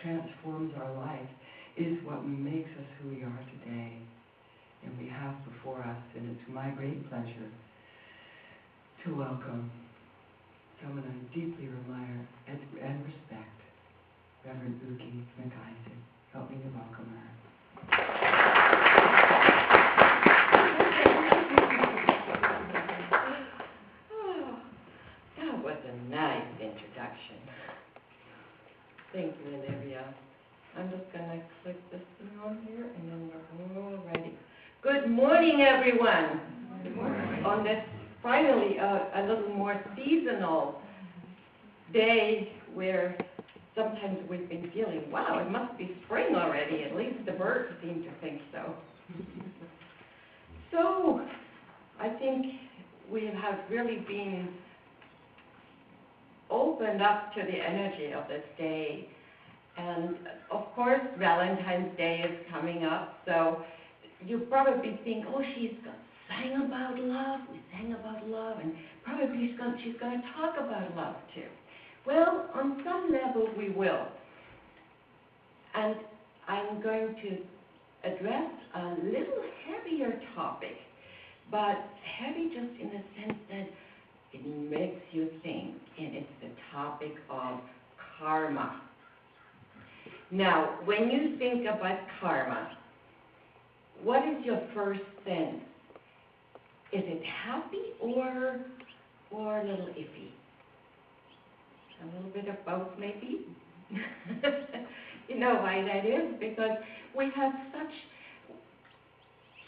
transforms our life is what makes us who we are today. And we have before us, and it's my great pleasure to welcome someone I deeply admire and respect, Reverend Buki McIsaac. Help me to welcome her. Oh, that was a nice introduction. Thank you, Olivia. I'm just going to click this thing on here, and then we're all ready. Good morning, everyone. Good morning. On this finally a little more seasonal day where sometimes we've been feeling, wow, it must be spring already. At least the birds seem to think so. So I think we have really been opened up to the energy of this day. And of course, Valentine's Day is coming up, so you probably think, oh, she's sang about love, we sang about love, and probably she's going to talk about love too. Well, on some level we will. And I'm going to address a little heavier topic, but heavy just in the sense that it makes you think, and it's the topic of karma. Now, when you think about karma, what is your first sense? Is it happy or a little iffy? A little bit of both, maybe? You know why that is? Because we have such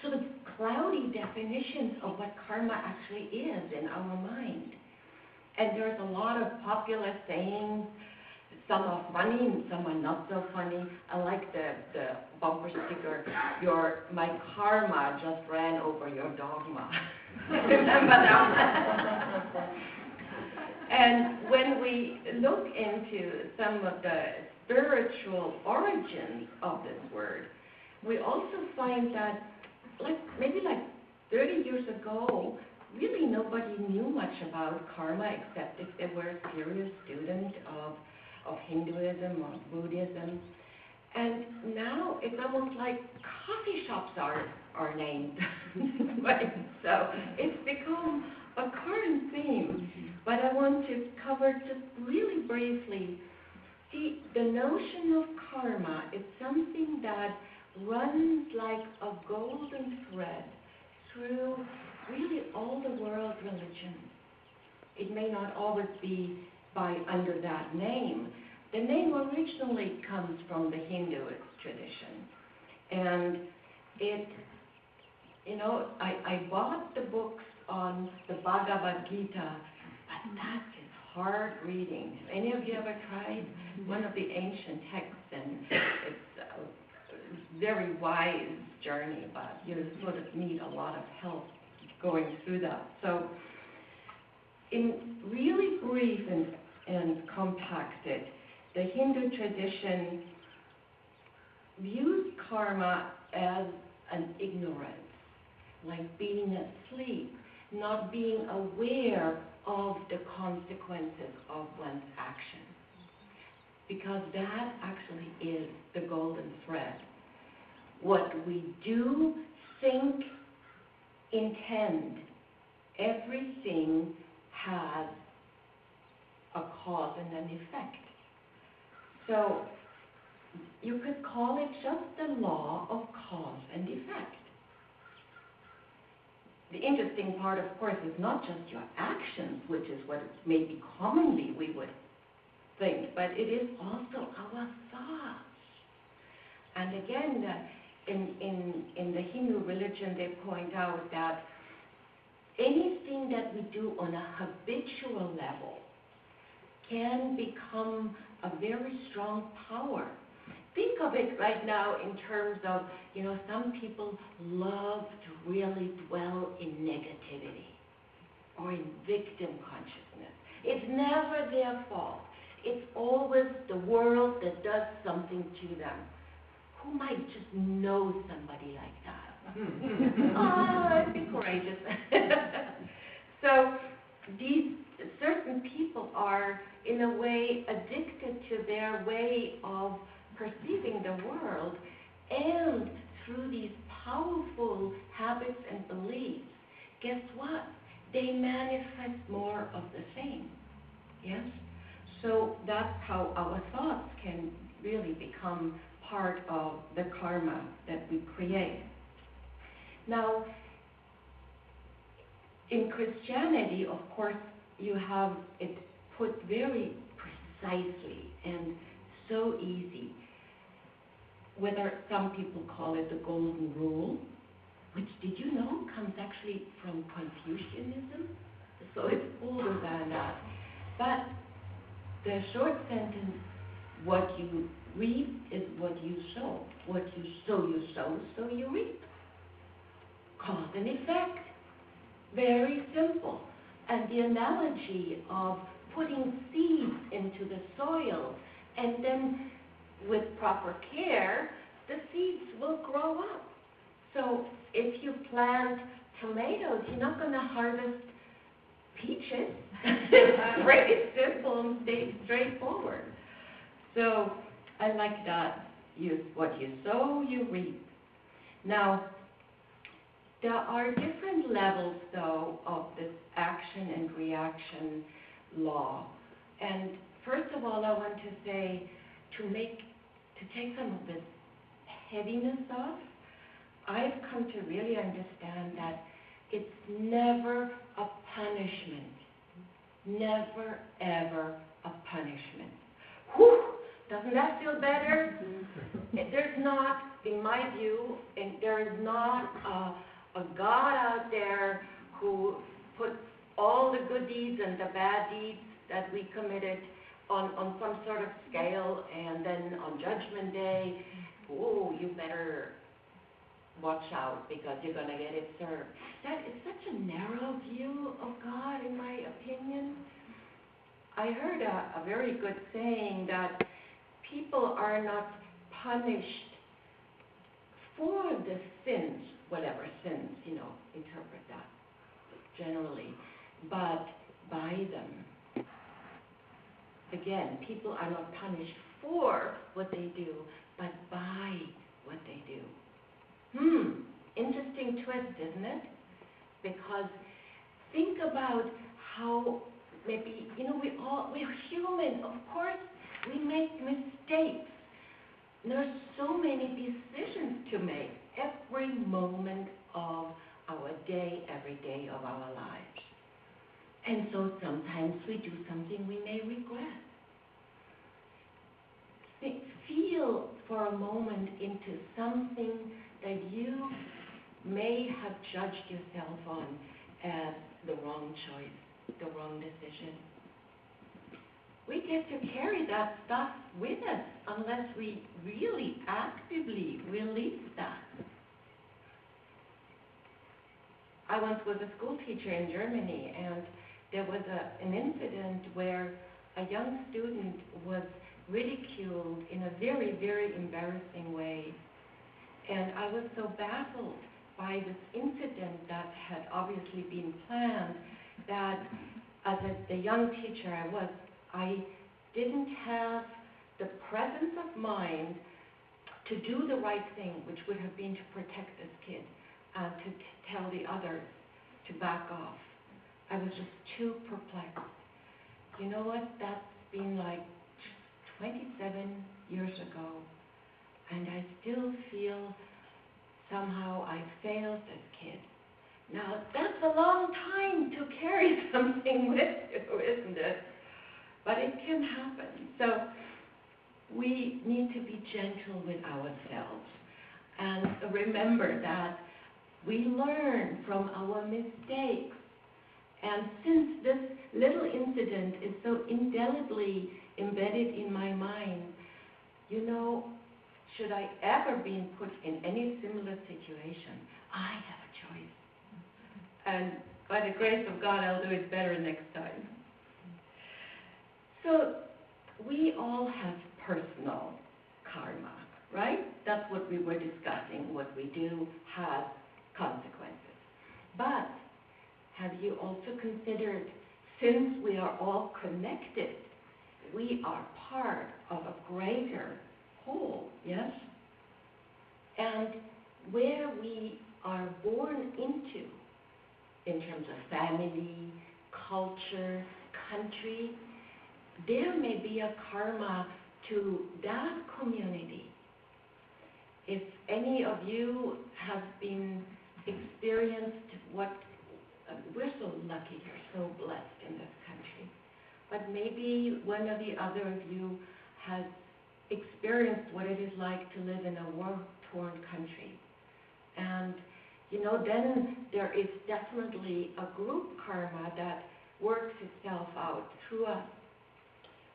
sort of cloudy definitions of what karma actually is in our mind. And there's a lot of popular sayings. Some are funny and some are not so funny. I like the bumper sticker, my karma just ran over your dogma. Remember that one? And when we look into some of the spiritual origins of this word, we also find that maybe 30 years ago, really nobody knew much about karma except if they were a serious student of Hinduism or Buddhism. And now it's almost like coffee shops are named this way. So it's become a current theme. But I want to cover just really briefly. See, the notion of karma is something that runs like a golden thread through really all the world religions. It may not always be under that name. The name originally comes from the Hinduist tradition. And I bought the books on the Bhagavad Gita, but that is hard reading. Have any of you ever tried one of the ancient texts? And it's a very wise journey, but you sort of need a lot of help going through that. So in really brief and compacted, the Hindu tradition views karma as an ignorance, like being asleep, not being aware of the consequences of one's actions. Because that actually is the golden thread. What we do, think, intend, everything has a cause and an effect. So you could call it just the law of cause and effect. The interesting part, of course, is not just your actions, which is what maybe commonly we would think, but it is also our thoughts. And again, in the Hindu religion, they point out that anything that we do on a habitual level can become a very strong power. Think of it right now in terms of, some people love to really dwell in negativity or in victim consciousness. It's never their fault. It's always the world that does something to them. Who might just know somebody like that? Oh, be courageous. So these certain people are, in a way, addicted to their way of perceiving the world, and through these powerful habits and beliefs, guess what? They manifest more of the same. Yes? So that's how our thoughts can really become part of the karma that we create. Now, in Christianity, of course, you have it put very precisely and so easy, whether some people call it the golden rule, which, did you know, comes actually from Confucianism? So it's older than that. But the short sentence, what you reap is what you sow. What you sow, so you reap. Cause and effect. Very simple. And the analogy of putting seeds into the soil, and then with proper care, the seeds will grow up. So if you plant tomatoes, you're not going to harvest peaches. It's very simple and straightforward. So I like that. What you sow, you reap. Now, there are different levels, though, of this action and reaction law. And first of all, I want to say, to take some of this heaviness off, I've come to really understand that it's never a punishment. Never, ever a punishment. Whew! Doesn't that feel better? There's not, in my view, and there is not a God out there who puts all the good deeds and the bad deeds that we committed on some sort of scale, and then on Judgment Day, oh, you better watch out because you're going to get it served. That is such a narrow view of God, in my opinion. I heard a very good saying that people are not punished for the sins, whatever sins, interpret that generally, but by them. Again, people are not punished for what they do, but by what they do. Interesting twist, isn't it? Because think about how maybe, we're human, of course, we make mistakes. There's so many decisions to make every moment of our day, every day of our lives. And so sometimes we do something we may regret. Feel for a moment into something that you may have judged yourself on as the wrong choice, the wrong decision. We get to carry that stuff with us unless we really actively release that. I once was a school teacher in Germany, and there was an incident where a young student was ridiculed in a very, very embarrassing way. And I was so baffled by this incident that had obviously been planned that as the young teacher I didn't have the presence of mind to do the right thing, which would have been to protect this kid and to tell the others to back off. I was just too perplexed. You know what? That's been like 27 years ago, and I still feel somehow I failed this kid. Now, that's a long time to carry something with you, isn't it? But it can happen. So we need to be gentle with ourselves and remember that we learn from our mistakes. And since this little incident is so indelibly embedded in my mind, should I ever be put in any similar situation, I have a choice. And by the grace of God, I'll do it better next time. So we all have personal karma, right? That's what we were discussing. What we do has consequences. But have you also considered, since we are all connected, we are part of a greater whole. yes? And where we are born into, in terms of family, culture, country, there may be a karma to that community. If any of you have been experienced we're so lucky, we're so blessed in this country, but maybe one or the other of you has experienced what it is like to live in a war-torn country. And, then there is definitely a group karma that works itself out through us.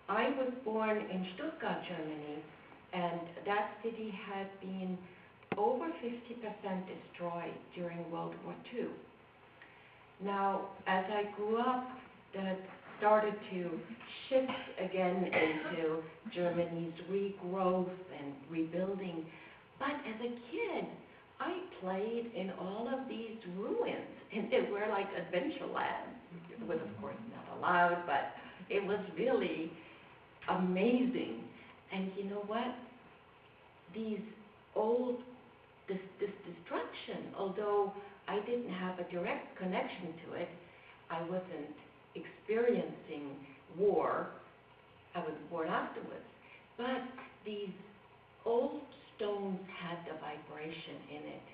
I was born in Stuttgart, Germany, and that city had been over 50% destroyed during World War II. Now, as I grew up, that started to shift again into Germany's regrowth and rebuilding. But as a kid, I played in all of these ruins, and they were like adventure lands. It was, of course, not allowed, but it was really amazing. And you know what? This destruction, although I didn't have a direct connection to it, I wasn't experiencing war. I was born afterwards. But these old stones had the vibration in it.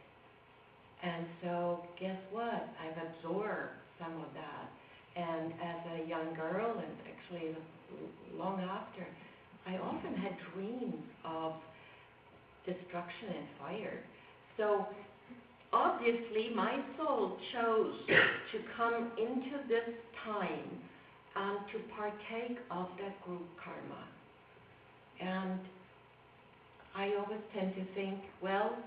And so guess what? I've absorbed some of that. And as a young girl, and actually long after, I often had dreams of destruction and fire. So obviously my soul chose to come into this time to partake of that group karma. And I always tend to think, well,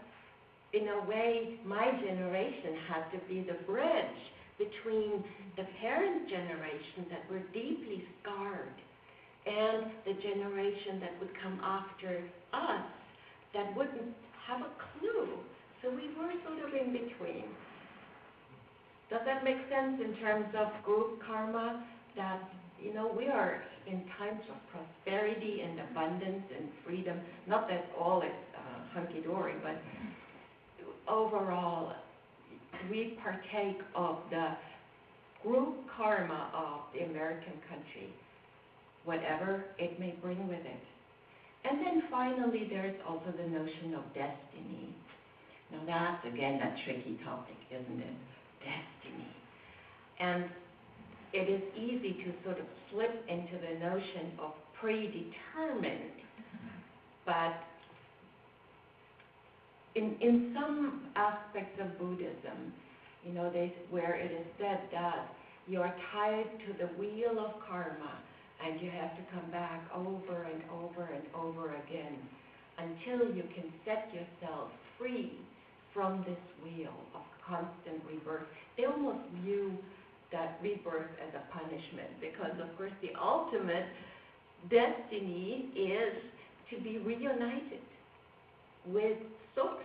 in a way, my generation had to be the bridge between the parent generation that were deeply scarred and the generation that would come after us that wouldn't have a clue. So we were sort of in between. Does that make sense in terms of group karma? That, we are in times of prosperity and abundance and freedom. Not that all is hunky-dory, but overall, we partake of the group karma of the American country, whatever it may bring with it. And then finally, there's also the notion of destiny. Now that's, again, a tricky topic, isn't it? Destiny. And it is easy to sort of slip into the notion of predetermined, but in some aspects of Buddhism, where it is said that you are tied to the wheel of karma, and you have to come back over and over and over again until you can set yourself free from this wheel of constant rebirth. They almost view that rebirth as a punishment because, of course, the ultimate destiny is to be reunited with Source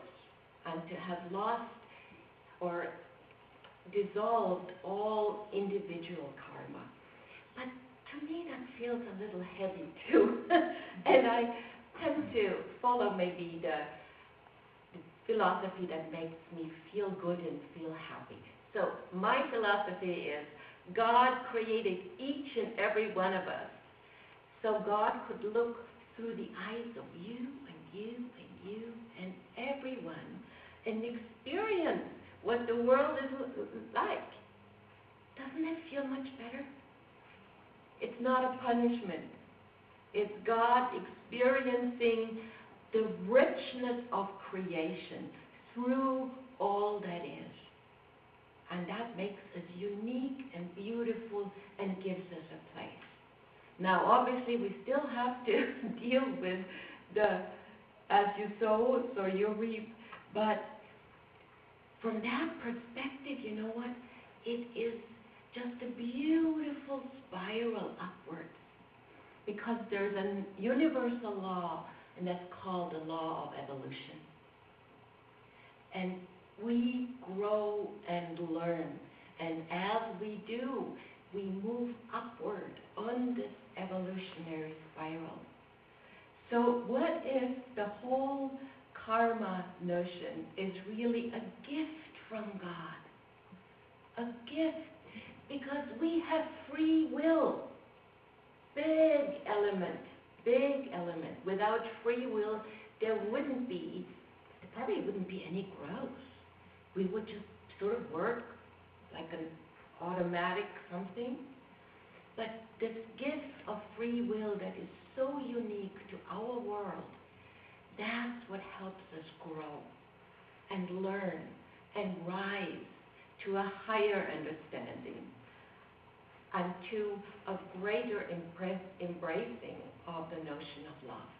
and to have lost or dissolved all individual karma. But to me, that feels a little heavy too. And I tend to follow maybe the philosophy that makes me feel good and feel happy. So my philosophy is God created each and every one of us so God could look through the eyes of you and you and you and everyone and experience what the world is like. Doesn't it feel much better? It's not a punishment. It's God experiencing the richness of creation through all that is. And that makes us unique and beautiful and gives us a place. Now, obviously, we still have to deal with the as you sow, so you reap. But from that perspective, you know what? It is just a beautiful spiral upwards. Because there's a universal law, and that's called the law of evolution. And we grow and learn. And as we do, we move upward on this evolutionary spiral. So what if the whole karma notion is really a gift from God? A gift, because we have free will. Big element. Without free will, there probably wouldn't be any growth. We would just sort of work like an automatic something. But this gift of free will that is so unique to our world, that's what helps us grow and learn and rise to a higher understanding and to a greater embracing of the notion of love,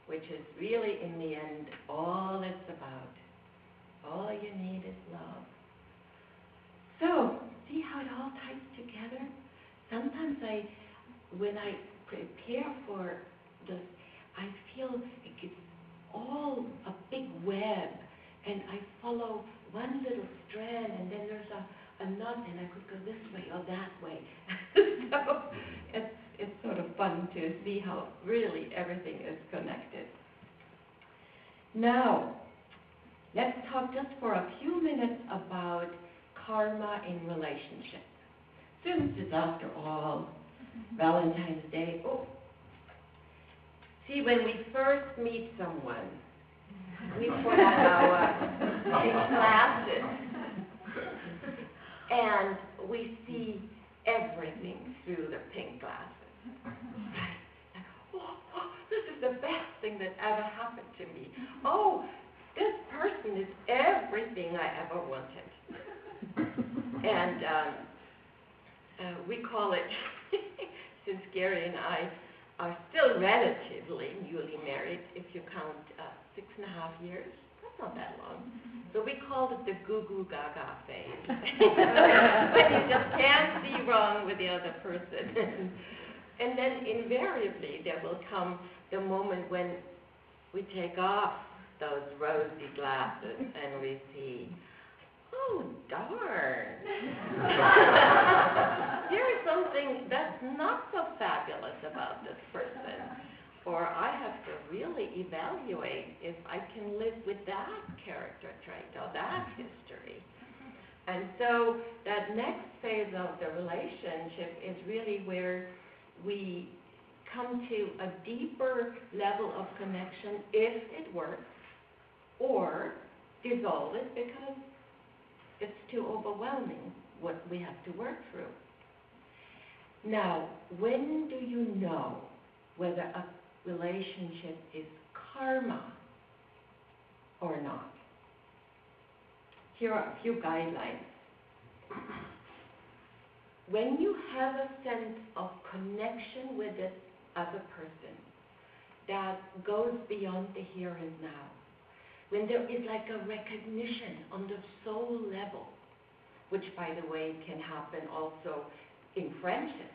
which is really, in the end, all it's about. All you need is love. So, see how it all ties together? Sometimes when I prepare for this, I feel like it's all a big web, and I follow one little strand, and then there's a knot, and I could go this way or that way. So it's sort of fun to see how really everything is connected. Now, let's talk just for a few minutes about karma in relationships. Since it's, after all, Valentine's Day. Oh, see, when we first meet someone, we put on our pink glasses, and we see everything through the pink glasses. Right? Like, oh, this is the best thing that ever happened to me. Oh, this person is everything I ever wanted. And we call it, since Gary and I are still relatively newly married, if you count 6.5 years, that's not that long. So we called it the goo-goo gaga phase. When you just can't see wrong with the other person. And then invariably there will come the moment when we take off those rosy glasses and we see, oh, darn. There is something that's not so fabulous about this person. Or I have to really evaluate if I can live with that character trait or that history. And so that next phase of the relationship is really where we come to a deeper level of connection if it works, or dissolve it because it's too overwhelming what we have to work through. Now, when do you know whether a relationship is karma or not? Here are a few guidelines. When you have a sense of connection with this other person that goes beyond the here and now, when there is like a recognition on the soul level, which, by the way, can happen also in friendships,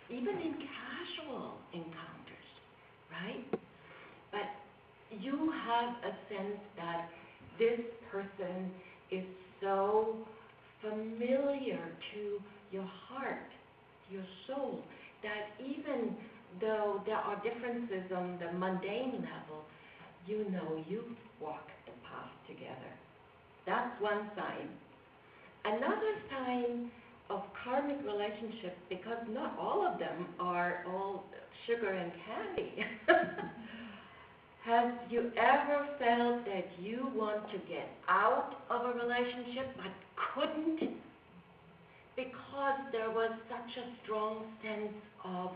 even in casual encounters, right? But you have a sense that this person is so familiar to your heart, your soul, that even though there are differences on the mundane level, you know you've walked the path together. That's one sign. Another sign of karmic relationships, because not all of them are all sugar and candy. Have you ever felt that you want to get out of a relationship but couldn't because there was such a strong sense of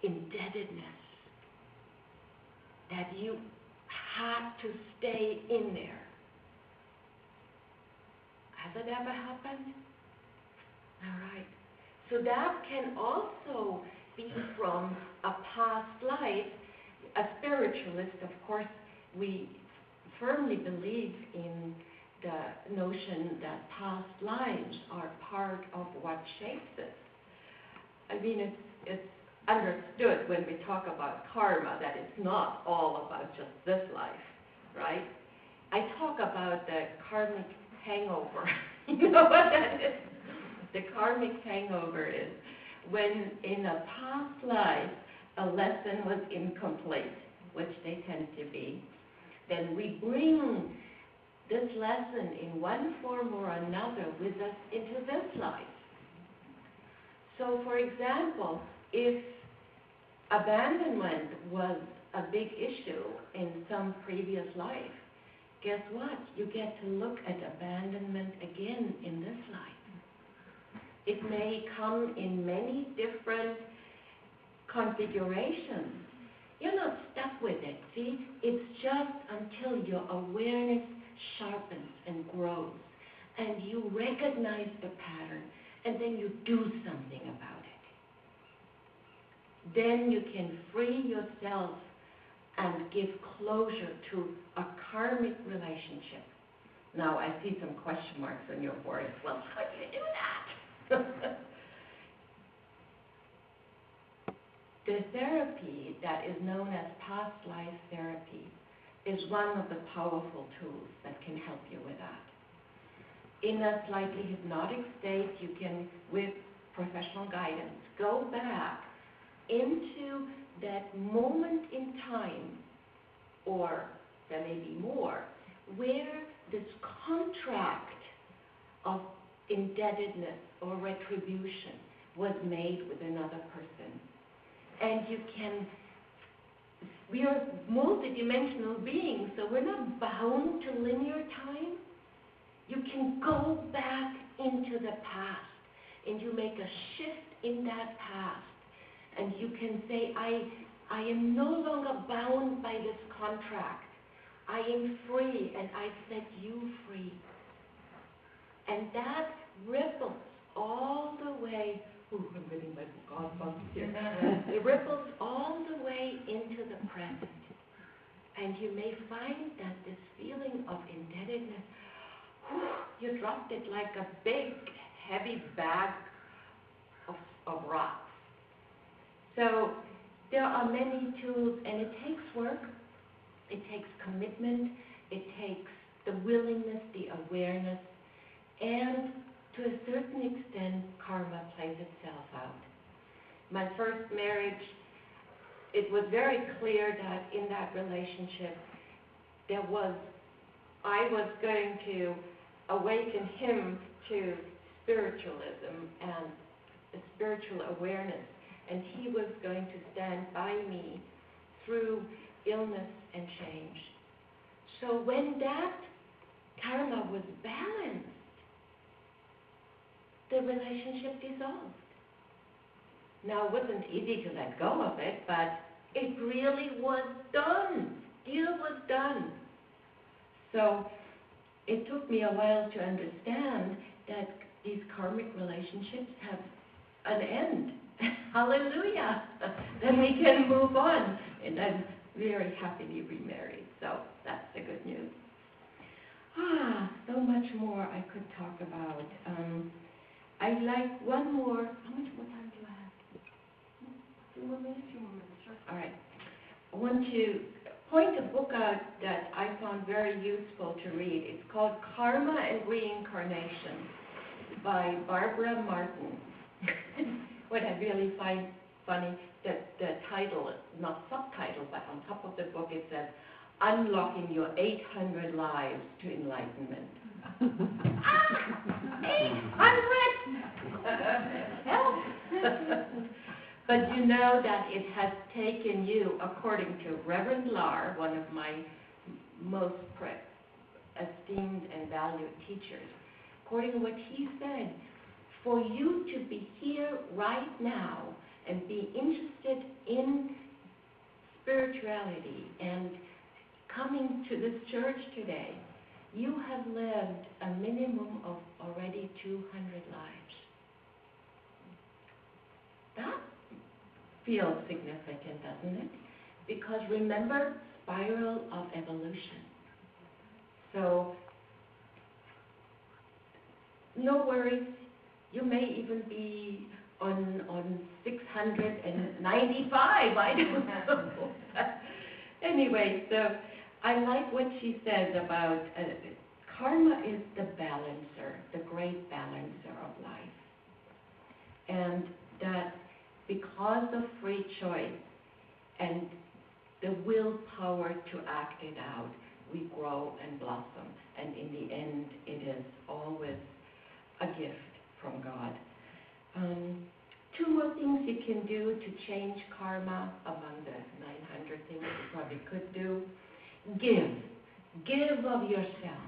indebtedness that you had to stay in there? Has it ever happened? All right. So that can also be from a past life. A spiritualist, of course, we firmly believe in the notion that past lives are part of what shapes us. I mean, it's understood when we talk about karma that it's not all about just this life, right? I talk about the karmic hangover. You know what that is? The karmic hangover is when in a past life a lesson was incomplete. which they tend to be, then we bring this lesson in one form or another with us into this life. So, for example, if abandonment was a big issue in some previous life, guess what? You get to look at abandonment again in this life. It may come in many different configurations. You're not stuck with it, see? It's just until your awareness sharpens and grows, and you recognize the pattern, and then you do something about it. Then you can free yourself and give closure to a karmic relationship. Now, I see some question marks on your forehead. Well, how do you do that? The therapy that is known as past life therapy is one of the powerful tools that can help you with that. In a slightly hypnotic state, you can, with professional guidance, go back into that moment in time, or there may be more, where this contract of indebtedness or retribution was made with another person. And you can, we are multidimensional beings, so we're not bound to linear time. You can go back into the past, and you make a shift in that past. And you can say, I am no longer bound by this contract. I am free, and I set you free. And that ripples all the way. Ooh, I'm getting my goosebumps here. It ripples all the way into the present. And you may find that this feeling of indebtedness, you dropped it like a big, heavy bag of rocks. So there are many tools, and it takes work. It takes commitment. It takes the willingness, the awareness, and to a certain extent, karma plays itself out. My first marriage, it was very clear that in that relationship, I was going to awaken him to spiritualism and a spiritual awareness, and he was going to stand by me through illness and change. So when that karma was balanced, the relationship dissolved. Now, it wasn't easy to let go of it, but it really was done. Deal was done. So it took me a while to understand that these karmic relationships have an end. Hallelujah. Then we can move on. And I'm very happily remarried. So that's the good news. So much more I could talk about. I'd like one more. How much more time do I have? 2 more minutes? 2 more minutes, sure. All right. I want to point a book out that I found very useful to read. It's called Karma and Reincarnation by Barbara Martin. What I really find funny, that the title, not subtitle, but on top of the book it says, Unlocking Your 800 Lives to Enlightenment. 800! Help! But you know that it has taken you, according to Reverend Lahr, one of my most esteemed and valued teachers, according to what he said, for you to be here right now and be interested in spirituality and coming to this church today, you have lived a minimum of already 200 lives. That feels significant, doesn't it? Because remember, spiral of evolution. So, no worries. You may even be on 695, I don't know. Anyway, so I like what she says about karma is the balancer, the great balancer of life. And that because of free choice and the willpower to act it out, we grow and blossom. And in the end, it is always a gift from God. 2 more things you can do to change karma among the 900 things you probably could do. Give. Give of yourself.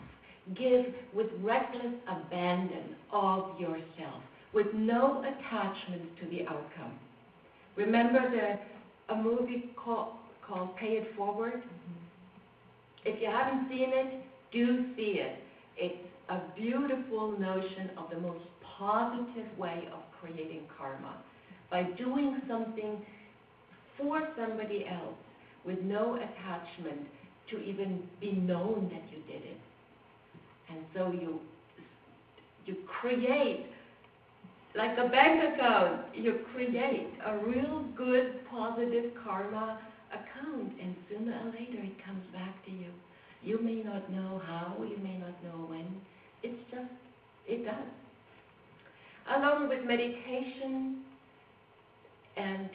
Give with reckless abandon of yourself, with no attachment to the outcome. Remember a movie called Pay It Forward? If you haven't seen it, do see it. It's a beautiful notion of the most positive way of creating karma. By doing something for somebody else with no attachment to even be known that you did it. And so you create, like a bank account, you create a real good positive karma account, and sooner or later it comes back to you. You may not know how, you may not know when, it's just, it does. Along with meditation and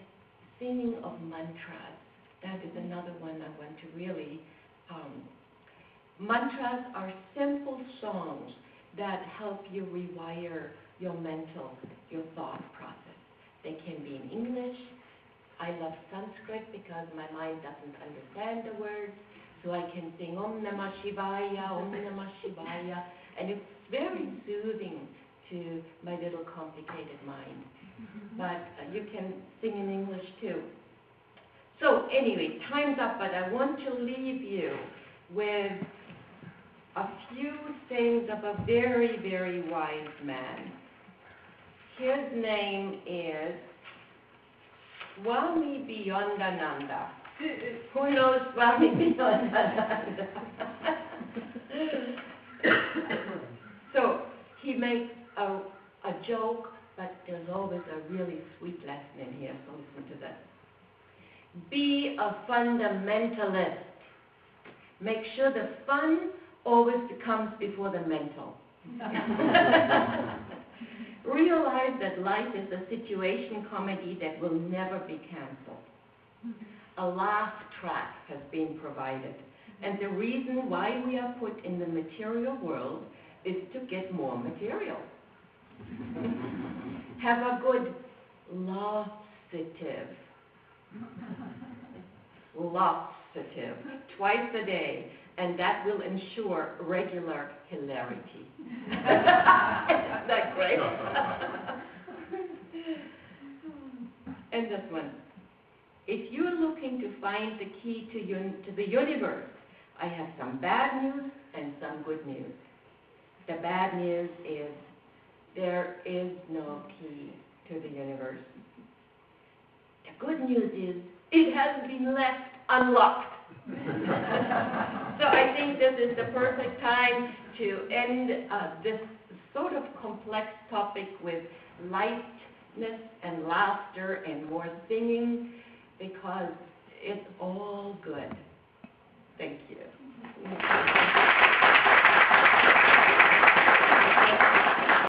singing of mantras, that is another one I want to really, mantras are simple songs that help you rewire your your thought process. They can be in English. I love Sanskrit because my mind doesn't understand the words, so I can sing Om Namah Shivaya, Om Namah Shivaya, and it's very soothing to my little complicated mind. But you can sing in English too. So anyway, time's up, but I want to leave you with a few things of a very, very wise man. His name is Swami Beyondananda. Who knows Swami Beyondananda? So he makes a joke, but there's always a really sweet lesson in here, so listen to this. Be a fundamentalist. Make sure the fun always comes before the mental. Realize that life is a situation comedy that will never be canceled. A laugh track has been provided, and the reason why we are put in the material world is to get more material. Have a good laxative. Laxative, twice a day, and that will ensure regular hilarity. Isn't that great? And this one. If you're looking to find the key to the universe, I have some bad news and some good news. The bad news is there is no key to the universe. The good news is it has been left unlocked. So I think this is the perfect time to end this sort of complex topic with lightness and laughter and more singing, because it's all good. Thank you.